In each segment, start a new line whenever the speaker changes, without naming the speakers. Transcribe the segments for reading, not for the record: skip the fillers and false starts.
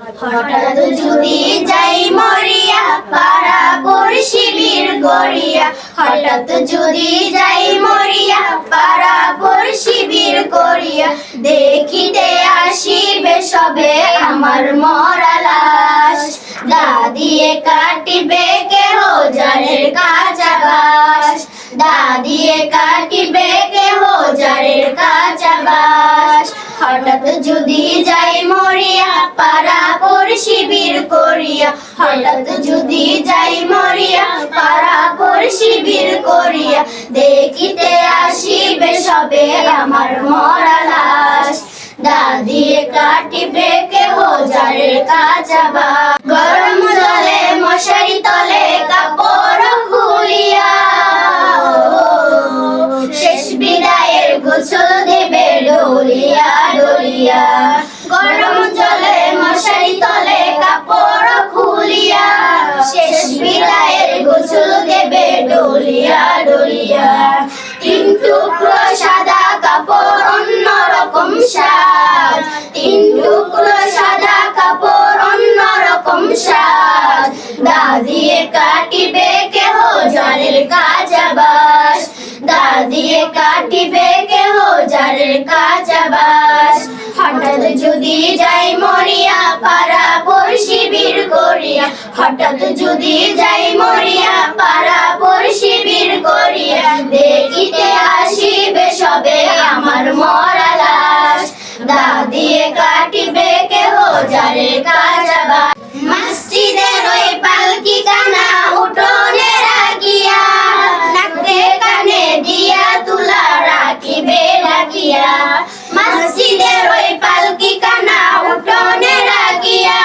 হঠাৎ যদি যাই মরিয়া পাড়া পড়শি বীর গড়িয়া, হঠাৎ যদি যাই মরিয়া পাড়া পড়শি বীর গড়িয়া, দেখিতে আসিবে সবে আমার মরা লাশ। দা দিয়ে কাটিবে কেহ জারের কাঁচা বাঁশ, দা দিয়ে কাটিবে কেহ জারের কাঁচা বাঁশ। হঠাৎ যদি যাই মরিয়া পাড়া পড়শি বীর করিয়া, হঠাৎ যদি যাই মরিয়া পাড়া পড়শি বীর করিয়া, দেখিতে আসিবে সবে আমার মরা লাশ। দা দিয়ে কাটিবে কেহ জারের কাঁচা বাঁশ। গরম জলে মশারি তলে কাপড় খুলিয়া, শেষ বিদায়ের গোসল দেবে ডলিয়া ডলিয়া। গরম জলে মশারি তলে কাপড় খুলিয়া, শেষ বিদায়ের গোসল দেবে ডলিয়া ডলিয়া। তিন টুকরো সাদা কাপড় অন্য রকম স্বাদ, তিন টুকরো সাদা কাপড় অন্য রকম স্বাদ। দা দিয়ে কাটিবে কেহ জারের কাঁচা বাঁশ, দা দিয়ে কাটিবে কেহ জারের কাঁচা বাঁশ। হঠাৎ যদি যাই মরিয়া পাড়া পড়শি বীর গড়িয়া, হঠাৎ যদি যাই মরিয়া পাড়া পড়শি বীর গড়িয়া, দেখিতে আসিবে সবে আমার মরা লাশ। দা দিয়ে কাটিবে কেহ জারের কাঁচা বাঁশ। মসজিদের ওই পালকি কানা উঠোনে রাখিয়া, নাকে কানে দিয়া তুলা রাখিবে রাখিয়া। মসজিদের ওই পালকি কানা উঠোনে রাখিয়া,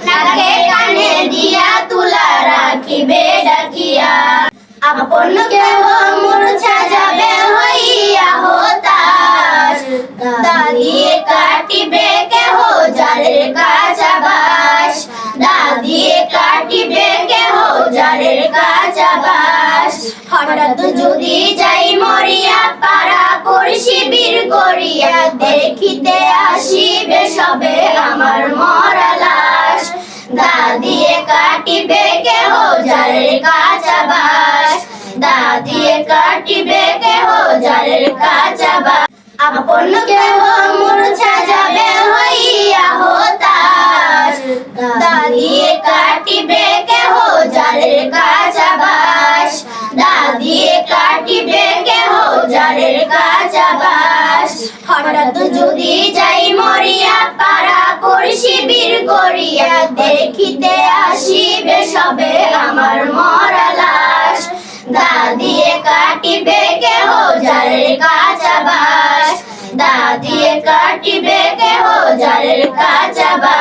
নাকে কানে দিয়া তুলা রাখিবে রাখিয়া। আপন কেহ মূর্ছা যাবে হইয়া হতাশ, দা দিয়ে কাটিবে কেহ জারের কাঁচা বাঁশ, দা দিয়ে কাটিবে কেহ জারের কাঁচা বাঁশ। হঠাৎ যদি যাই মরিয়া পাড়া পড়শি বীর গড়িয়া, দেখিতে আসিবে সবে আমার মরা লাশ। দা দিয়ে কাটিবে কেহ জারের কাঁচা বাঁশ, দা দিয়ে কাটিবে কেহ জারের কাঁচা বাঁশ। আপন কেহ মূর্ছা যাবে হইয়া হতাশ, দা দিয়ে কাটিবে কেহ জারের কাঁচা বাঁশ, দা দিয়ে কাটিবে কেহ জারের কাঁচা বাঁশ। হঠাৎ যদি যাই মরিয়া পাড়া পড়শি বীর গড়িয়া, দেখিতে আসিবে সবে আমার মরা লাশ। দা দিয়ে কাটিবে কেহ জারের কাঁচা বাঁশ, দা দিয়ে কাটিবে কেহ জারের কাঁচা বাঁশ।